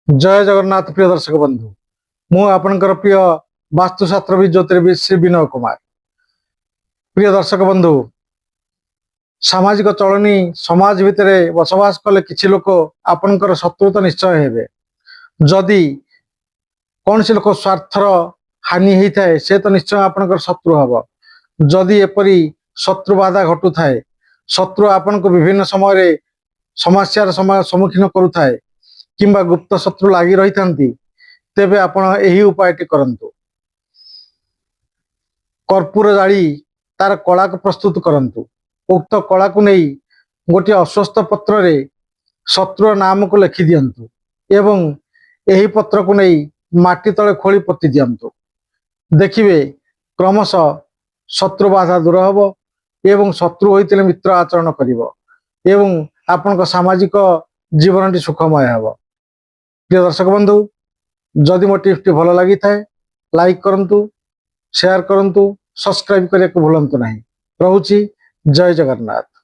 जय जगन्नाथ प्रिय दर्शक बंधु मु आपनकर प्रिय वास्तुशास्त्रविद ज्योतिर्विद श्री विनय कुमार। प्रिय दर्शक बंधु सामाजिक चलनी समाज भितर बसवास कले किछि लोक आपनकर शत्रु तो निश्चय हेबे। जदि कौन सी लोक स्वार्थर हानि होता है से तो निश्चय आपनकर शत्रु हब। जदि एपरी शत्रु बाधा घटू थाए शत्रु आपन को विभिन्न समय समस्यार सम्मुखीन करुए किंबा गुप्त शत्रु लगी रही तेबे आपण यही उपायटी करंतु। कर्पूर जाली तार कला को प्रस्तुत करंतु। उक्त कला को नहीं गोटे अस्वस्थ पत्र रे शत्रु नाम को लिखि दियंतु एवं यही पत्र को नहीं माटी तले खोली पोति दियंतु। देखिए क्रमश शत्रु बाधा दूर हब एवं शत्रु होइतिले मित्र आचरण करिवो एवं आपन सामाजिक जीवन टी सुखमय हब। प्रिय दर्शक बंधु जदि मो टिप्स भल लगी थाए लाइक करंतु, शेयर करंतु, सब्सक्राइब करने को भूलंतु नहीं। रहुची जय जगन्नाथ।